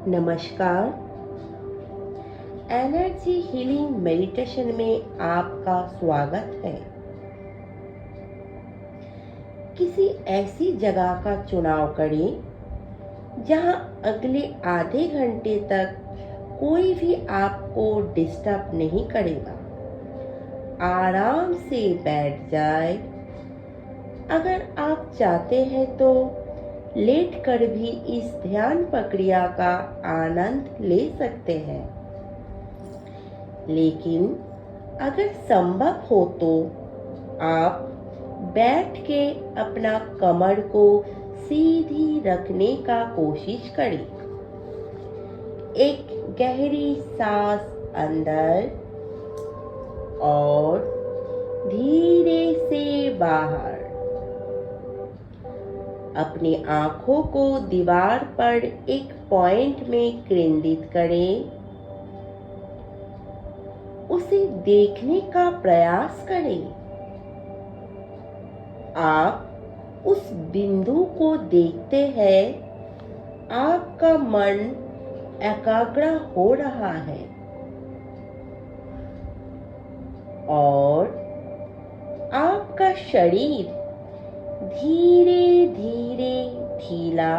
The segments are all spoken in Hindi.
नमस्कार। एनर्जी हीलिंग मेडिटेशन में आपका स्वागत है। किसी ऐसी जगह का चुनाव करें जहां अगले आधे घंटे तक कोई भी आपको डिस्टर्ब नहीं करेगा। आराम से बैठ जाए। अगर आप चाहते हैं तो लेटकर भी इस ध्यान प्रक्रिया का आनंद ले सकते हैं, लेकिन अगर संभव हो तो आप बैठ के अपना कमर को सीधी रखने का कोशिश करें। एक गहरी सांस अंदर और धीरे से बाहर। अपनी आंखों को दीवार पर एक पॉइंट में केंद्रित करें। उसे देखने का प्रयास करें। आप उस बिंदु को देखते हैं। आपका मन एकाग्र हो रहा है और आपका शरीर धीरे धीरे ढीला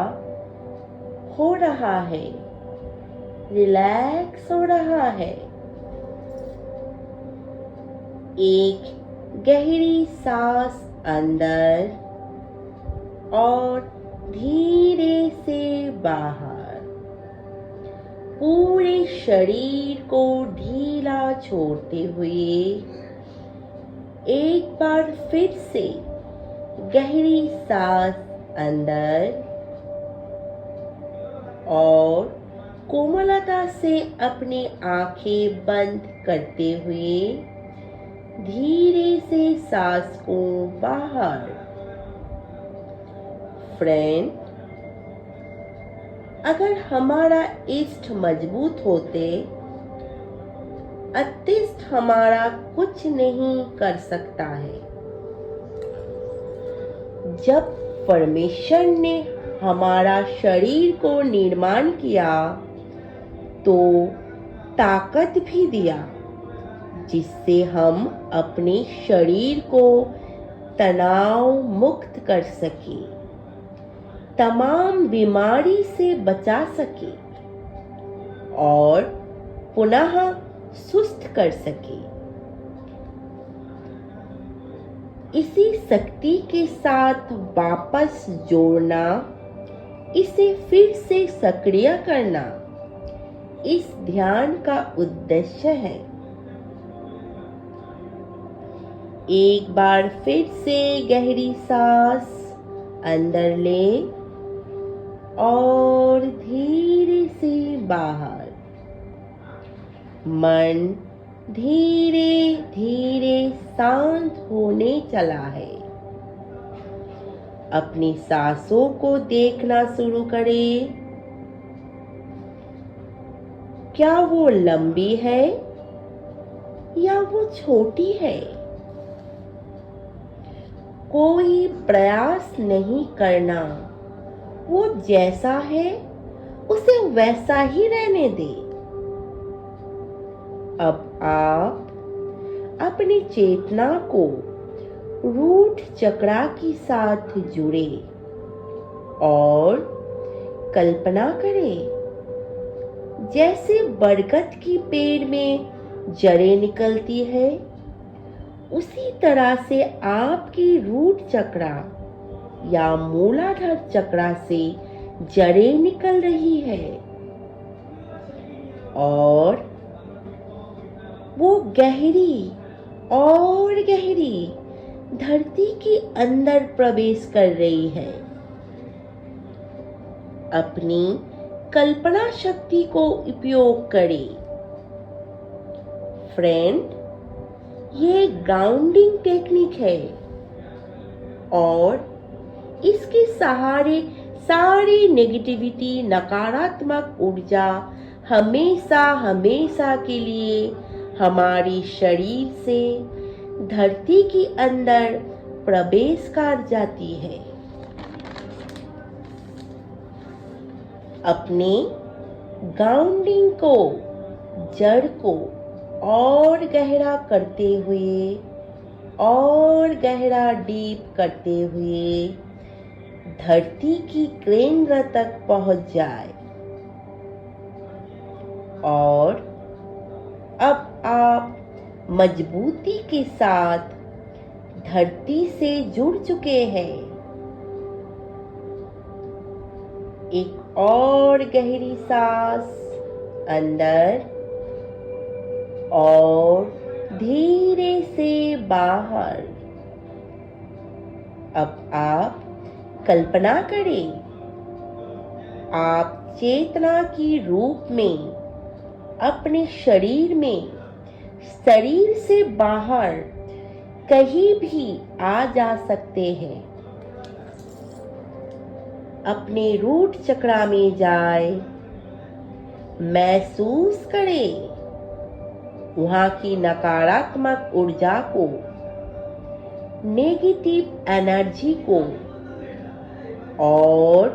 हो रहा है, रिलैक्स हो रहा है। एक गहरी सांस अंदर और धीरे से बाहर। पूरे शरीर को ढीला छोड़ते हुए एक बार फिर से गहरी सांस अंदर और कोमलता से अपनी आंखें बंद करते हुए धीरे से सांस को बाहर। फ्रेंड, अगर हमारा इष्ट मजबूत होते, अतिष्ट हमारा कुछ नहीं कर सकता है। जब परमेश्वर ने हमारा शरीर को निर्माण किया तो ताकत भी दिया, जिससे हम अपने शरीर को तनाव मुक्त कर सके, तमाम बीमारी से बचा सके और पुनः सुस्त कर सके। इसी शक्ति के साथ वापस जोड़ना, इसे फिर से सक्रिय करना इस ध्यान का उद्देश्य है। एक बार फिर से गहरी सांस अंदर ले और धीरे से बाहर। मन धीरे धीरे शांत होने चला है। अपनी सांसों को देखना शुरू करें। क्या वो लंबी है या वो छोटी है? कोई प्रयास नहीं करना। वो जैसा है उसे वैसा ही रहने दे। अब आप अपनी चेतना को रूट चक्र के साथ जुड़े और कल्पना करें जैसे बरगद की पेड़ में जड़ें निकलती है, उसी तरह से आपकी रूट चक्र या मूलाधार चक्र से जड़ें निकल रही है और वो गहरी और गहरी धरती के अंदर प्रवेश कर रही है। अपनी कल्पना शक्ति को उपयोग करें। फ्रेंड, ये ग्राउंडिंग टेक्निक है और इसके सहारे सारी नेगेटिविटी, नकारात्मक ऊर्जा हमेशा के लिए हमारी शरीर से धरती के अंदर प्रवेश कर जाती है। अपने ग्राउंडिंग को, जड़ को और गहरा करते हुए, और गहरा डीप करते हुए धरती की केंद्र तक पहुंच जाए। और अब आप मजबूती के साथ धरती से जुड़ चुके हैं। एक और गहरी सांस अंदर और धीरे से बाहर। अब आप कल्पना करें, आप चेतना की रूप में अपने शरीर में, शरीर से बाहर कहीं भी आ जा सकते हैं। अपने रूट चक्र में जाए, महसूस करें वहां की नकारात्मक ऊर्जा को, नेगेटिव एनर्जी को, और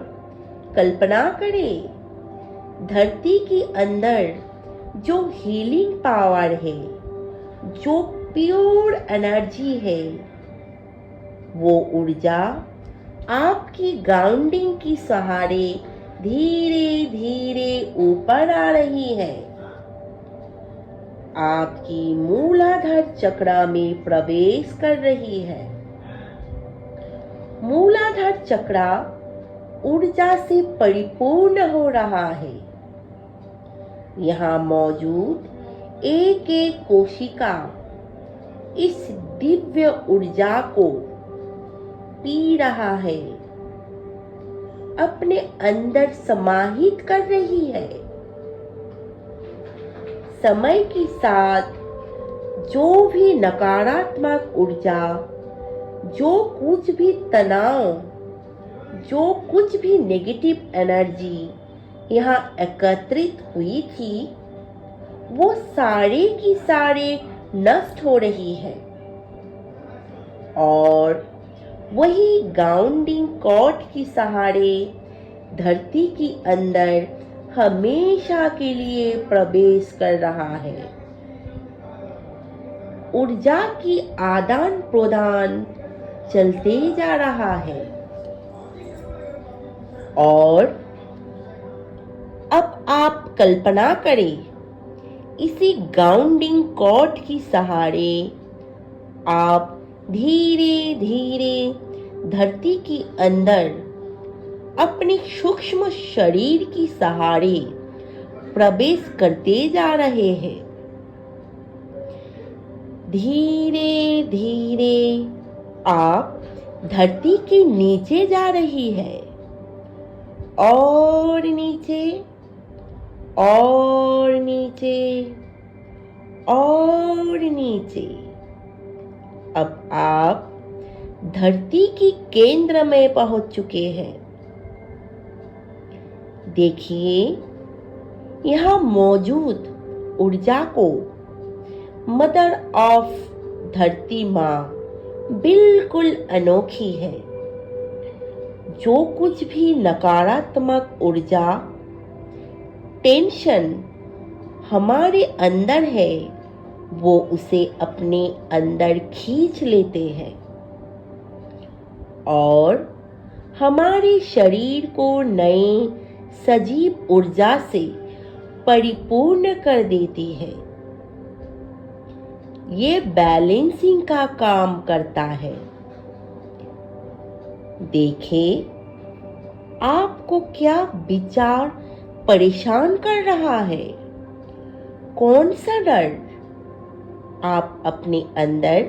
कल्पना करें धरती के अंदर जो हीलिंग पावर है, जो प्योर एनर्जी है, वो ऊर्जा आपकी ग्राउंडिंग की सहारे धीरे धीरे ऊपर आ रही है। आपकी मूलाधार चक्र में प्रवेश कर रही है। मूलाधार चक्र ऊर्जा से परिपूर्ण हो रहा है। यहाँ मौजूद एक एक कोशिका इस दिव्य ऊर्जा को पी रहा है, अपने अंदर समाहित कर रही है। समय के साथ जो भी नकारात्मक ऊर्जा, जो कुछ भी तनाव, जो कुछ भी नेगेटिव एनर्जी यहाँ एकत्रित हुई थी, वो सारे की सारे नष्ट हो रही है। और वही ग्राउंडिंग कॉर्ड के सहारे धरती के अंदर हमेशा के लिए प्रवेश कर रहा है। ऊर्जा की आदान प्रदान चलते जा रहा है। और अब आप कल्पना करें, इसी ग्राउंडिंग कॉर्ड की सहारे आप धीरे धीरे धरती के अंदर अपने सूक्ष्म शरीर की सहारे प्रवेश करते जा रहे हैं। धीरे धीरे आप धरती के नीचे जा रही है, और नीचे, और नीचे, और नीचे। अब आप धरती की केंद्र में पहुंच चुके हैं। देखिए, यहाँ मौजूद ऊर्जा को मदर ऑफ धरती माँ बिल्कुल अनोखी है। जो कुछ भी नकारात्मक ऊर्जा, टेंशन हमारे अंदर है, वो उसे अपने अंदर खींच लेते हैं और हमारे शरीर को नए सजीव ऊर्जा से परिपूर्ण कर देती है। ये बैलेंसिंग का काम करता है। देखें, आपको क्या विचार परेशान कर रहा है? कौन सा डर आप अपने अंदर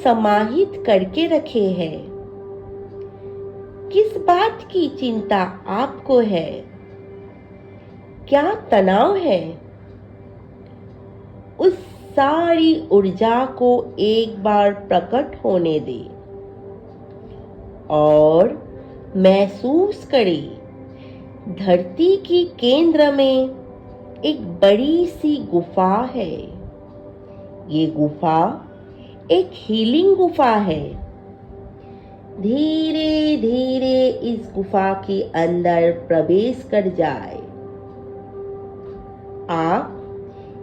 समाहित करके रखे हैं? किस बात की चिंता आपको है? क्या तनाव है? उस सारी ऊर्जा को एक बार प्रकट होने दे और महसूस करें, धरती के केंद्र में एक बड़ी सी गुफा है। ये गुफा एक हीलिंग गुफा है। धीरे धीरे इस गुफा के अंदर प्रवेश कर जाए आप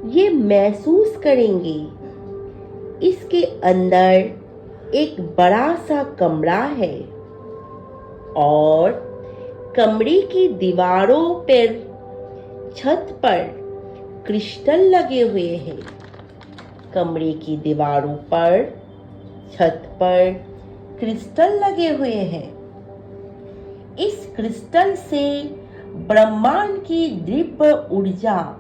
ये महसूस करेंगे इसके अंदर एक बड़ा सा कमरा है और कमरे की दीवारों पर, छत पर क्रिस्टल लगे हुए हैं। कमरे की दीवारों पर, छत पर क्रिस्टल लगे हुए हैं। इस क्रिस्टल से ब्रह्मांड की दिव्य ऊर्जा,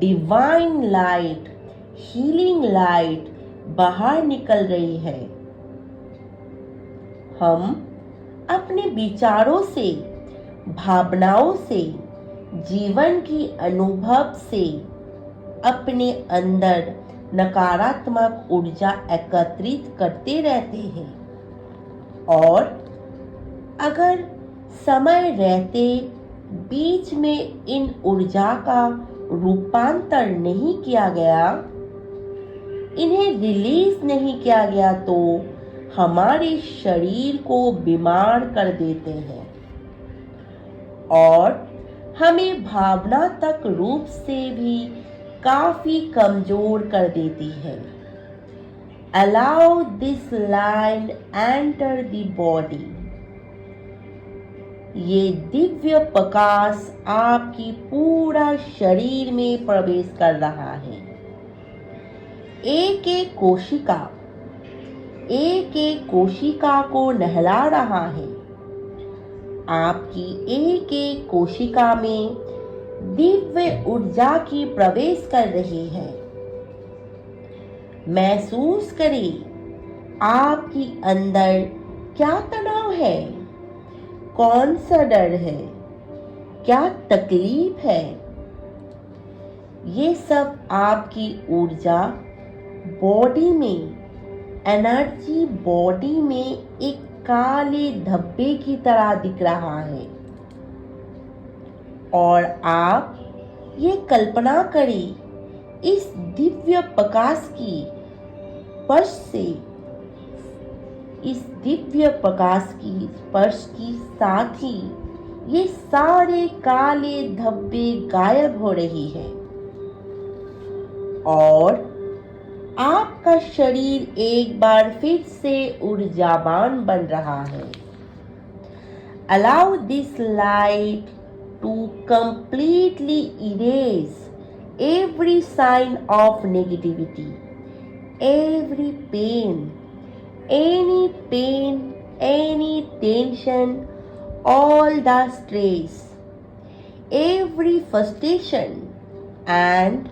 डिवाइन लाइट, हीलिंग लाइट बाहर निकल रही है। हम अपने विचारों से, भावनाओं से, जीवन की अनुभव से अपने अंदर नकारात्मक ऊर्जा एकत्रित करते रहते हैं और अगर समय रहते बीच में इन ऊर्जा का रूपांतर नहीं किया गया, इन्हें रिलीज नहीं किया गया तो हमारे शरीर को बीमार कर देते हैं और हमें भावनात्मक रूप से भी काफी कमजोर कर देती है। Allow this light enter the body. ये दिव्य प्रकाश आपकी पूरा शरीर में प्रवेश कर रहा है। एक एक कोशिका को नहला रहा है। आपकी एक एक कोशिका में दिव्य ऊर्जा की प्रवेश कर रही है। महसूस करें आपकी अंदर क्या तनाव है, कौन सा डर है, क्या तकलीफ है। ये सब आपकी ऊर्जा बॉडी में, एनर्जी बॉडी में एक काले धब्बे की तरह दिख रहा है और आप ये कल्पना करें इस दिव्य प्रकाश की स्पर्श से, इस दिव्य प्रकाश की स्पर्श की साथ ही ये सारे काले धब्बे गायब हो रही है और आपका शरीर एक बार फिर से ऊर्जावान बन रहा है। Allow this light to completely erase every sign of negativity, every pain, any tension, all the stress, every frustration and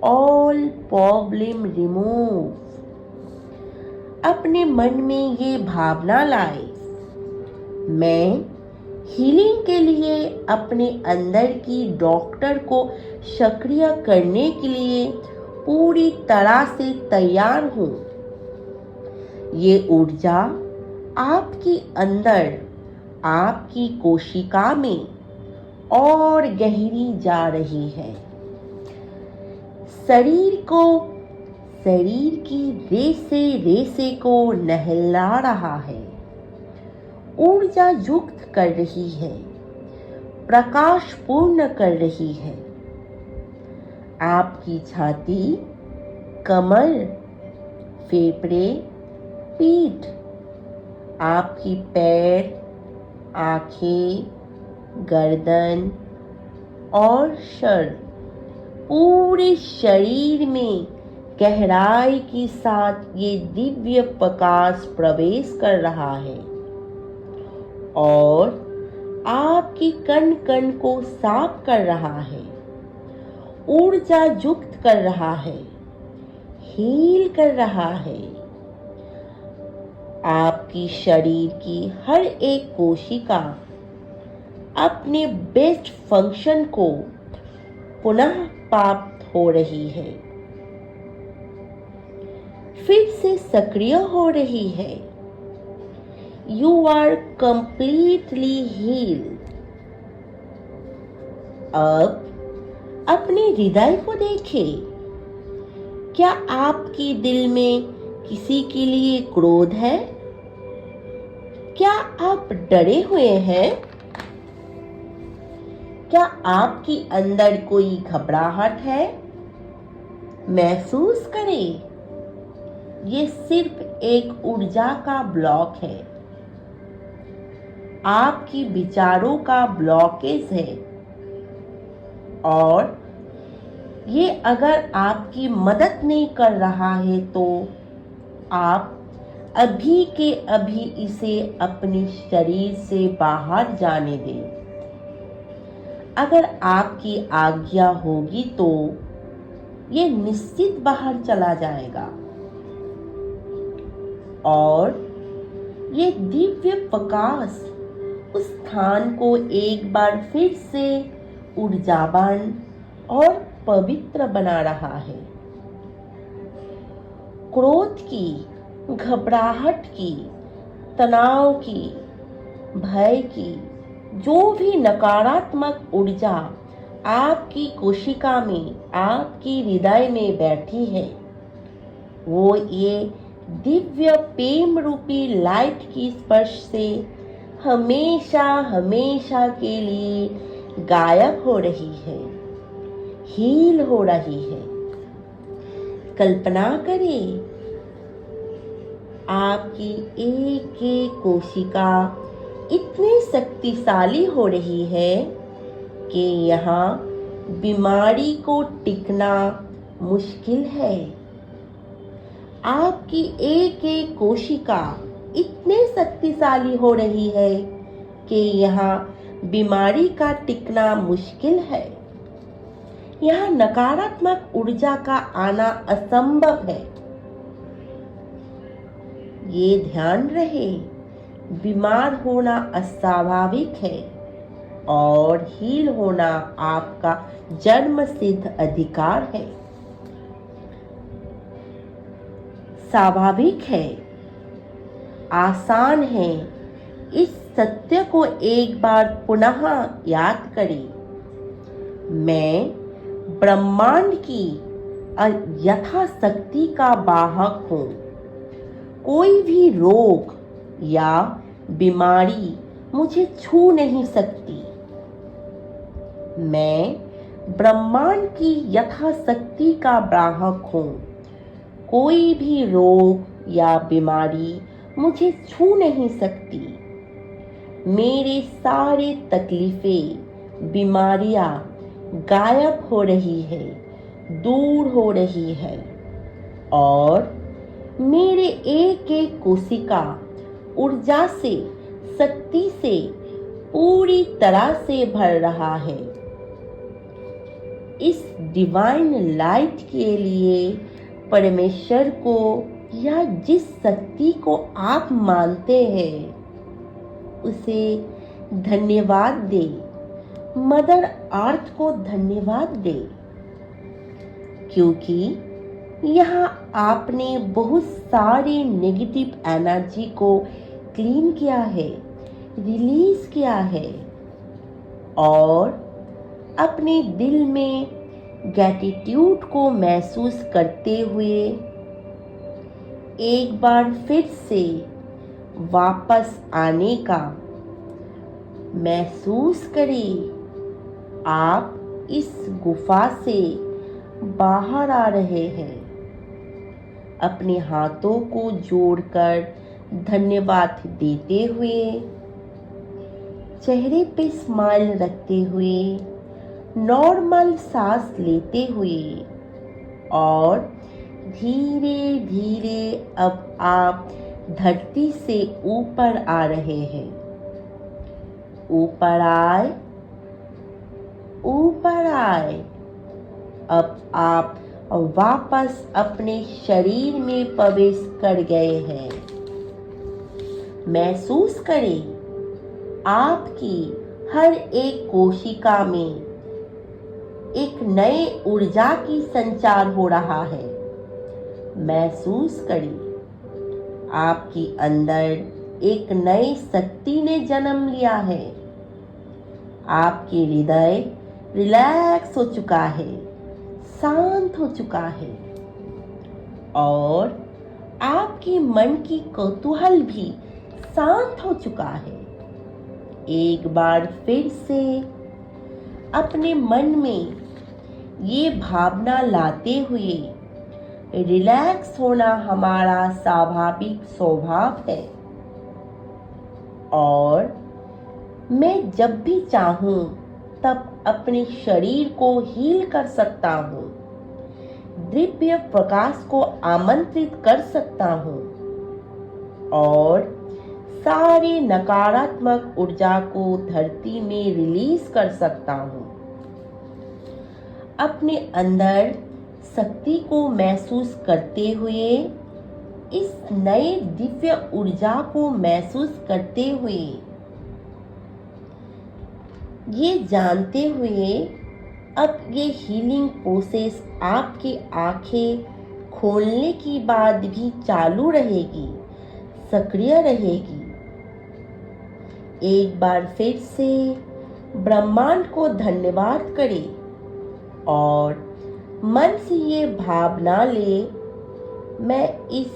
all problem remove. अपने मन में ये भावना लाए, मैं हीलिंग के लिए अपने अंदर की डॉक्टर को सक्रिय करने के लिए पूरी तरह से तैयार हूँ। ये ऊर्जा आपकी अंदर, आपकी कोशिका में और गहरी जा रही है। शरीर की रेसे को नहला रहा है, ऊर्जा युक्त कर रही है, प्रकाश पूर्ण कर रही है। आपकी छाती, कमर, फेफड़े, पीठ, आपकी पैर, आंखें, गर्दन और सर, पूरे शरीर में गहराई के साथ ये दिव्य प्रकाश प्रवेश कर रहा है और आपकी कण कण को साफ कर रहा है, ऊर्जा युक्त कर रहा है, हील कर रहा है। आपकी शरीर की हर एक कोशिका अपने बेस्ट फंक्शन को पुनः प्राप्त हो रही है, फिर से सक्रिय हो रही है। You are completely healed. अब अपने हृदय को देखें। क्या आपके दिल में किसी के लिए क्रोध है? क्या आप डरे हुए हैं? क्या आपके अंदर कोई घबराहट है? महसूस करें, ये सिर्फ एक ऊर्जा का ब्लॉक है, आपकी विचारों का ब्लॉकेज है। और ये अगर आपकी मदद नहीं कर रहा है तो आप अभी के अभी इसे अपने शरीर से बाहर जाने दें। अगर आपकी आज्ञा होगी तो ये निश्चित बाहर चला जाएगा और ये दिव्य प्रकाश उस स्थान को एक बार फिर से ऊर्जावान और पवित्र बना रहा है। क्रोध की, घबराहट की, तनाव की, भय की जो भी नकारात्मक ऊर्जा आपकी कोशिका में, आपकी हृदय में बैठी है, वो ये दिव्य प्रेम रूपी लाइट की स्पर्श से हमेशा हमेशा के लिए गायब हो रही है, हील हो रही है। कल्पना करें, आपकी एक एक कोशिका इतनी शक्तिशाली हो रही है कि यहाँ बीमारी को टिकना मुश्किल है। आपकी एक एक कोशिका इतने शक्तिशाली हो रही है कि यहाँ बीमारी का टिकना मुश्किल है। यहाँ नकारात्मक ऊर्जा का आना असंभव है। ये ध्यान रहे, बीमार होना अस्वाभाविक है और हील होना आपका जन्म सिद्ध अधिकार है, स्वाभाविक है, आसान है। इस सत्य को एक बार पुनः याद करें। मैं ब्रह्मांड की यथाशक्ति का वाहक हूँ। कोई भी रोग या बीमारी मुझे छू नहीं सकती। मैं ब्रह्मांड की यथाशक्ति का वाहक हूँ। कोई भी रोग या बीमारी मुझे छू नहीं सकती। मेरे सारे तकलीफें, बीमारियां गायब हो रही है, दूर हो रही है और मेरे एक एक कोशिका ऊर्जा से, शक्ति से पूरी तरह से भर रहा है। इस डिवाइन लाइट के लिए परमेश्वर को या जिस शक्ति को आप मानते हैं उसे धन्यवाद दे। मदर अर्थ को धन्यवाद दे, क्योंकि यहाँ आपने बहुत सारी नेगेटिव एनर्जी को क्लीन किया है, रिलीज किया है और अपने दिल में ग्रैटिट्यूड को महसूस करते हुए एक बार फिर से वापस आने का महसूस करें। आप इस गुफा से बाहर आ रहे हैं। अपने हाथों को जोड़कर धन्यवाद देते हुए, चेहरे पे स्माइल रखते हुए, नॉर्मल सांस लेते हुए और धीरे धीरे अब आप धरती से ऊपर आ रहे हैं। ऊपर आए, ऊपर आए। अब आप वापस अपने शरीर में प्रवेश कर गए हैं। महसूस करें, आपकी हर एक कोशिका में एक नए ऊर्जा की संचार हो रहा है। महसूस करें, आपकी अंदर एक नई शक्ति ने जन्म लिया है। आपकी हृदय रिलैक्स हो चुका है, शांत हो चुका है और आपकी मन की कौतूहल भी शांत हो चुका है। एक बार फिर से अपने मन में ये भावना लाते हुए रिलैक्स होना हमारा स्वाभाविक स्वभाव है और मैं जब भी चाहूं तब अपने शरीर को हील कर सकता हूं, दिव्य प्रकाश को आमंत्रित कर सकता हूं और सारे नकारात्मक ऊर्जा को धरती में रिलीज कर सकता हूं। अपने अंदर शक्ति को महसूस करते हुए, इस नए दिव्य ऊर्जा को महसूस करते हुए, ये जानते हुए अब ये हीलिंग प्रोसेस आपकी आंखें खोलने के बाद भी चालू रहेगी, सक्रिय रहेगी। एक बार फिर से ब्रह्मांड को धन्यवाद करें और मन से ये भावना ले, मैं इस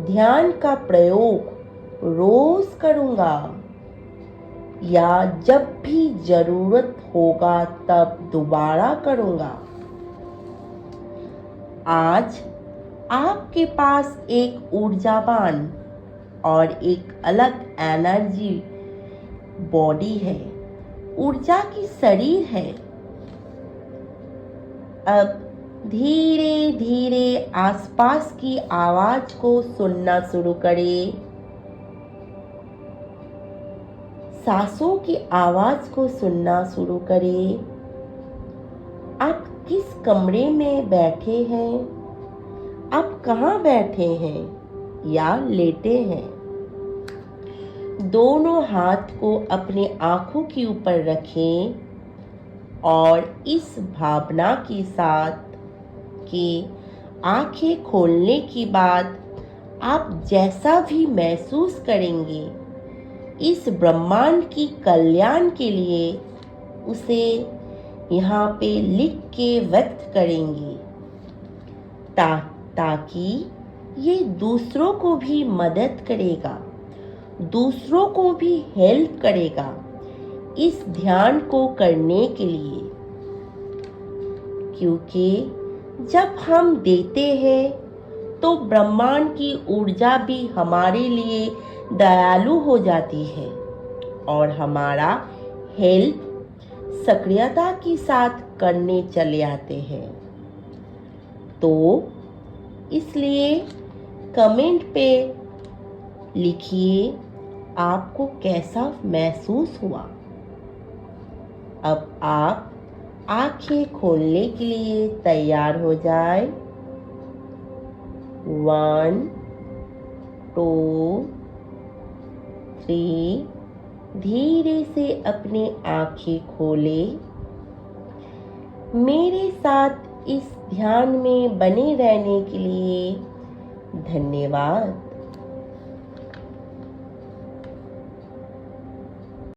ध्यान का प्रयोग रोज करूँगा या जब भी जरूरत होगा तब दोबारा करूँगा। आज आपके पास एक ऊर्जावान और एक अलग एनर्जी बॉडी है, ऊर्जा की शरीर है। अब धीरे धीरे आसपास की आवाज को सुनना शुरू करें, सांसों की आवाज को सुनना शुरू करें। आप किस कमरे में बैठे हैं, आप कहाँ बैठे हैं या लेटे हैं। दोनों हाथ को अपने आंखों के ऊपर रखें और इस भावना के साथ कि आंखें खोलने के बाद आप जैसा भी महसूस करेंगे, इस ब्रह्मांड की कल्याण के लिए उसे यहाँ पे लिख के व्यक्त करेंगे ताकि ये दूसरों को भी मदद करेगा, दूसरों को भी हेल्प करेगा इस ध्यान को करने के लिए। क्योंकि जब हम देते हैं तो ब्रह्मांड की ऊर्जा भी हमारे लिए दयालु हो जाती है और हमारा हेल्प सक्रियता के साथ करने चले आते हैं। तो इसलिए कमेंट पे लिखिए आपको कैसा महसूस हुआ। अब आप आंखें खोलने के लिए तैयार हो जाए। 1 2 3 धीरे से अपनी आंखें खोलें। मेरे साथ इस ध्यान में बने रहने के लिए धन्यवाद।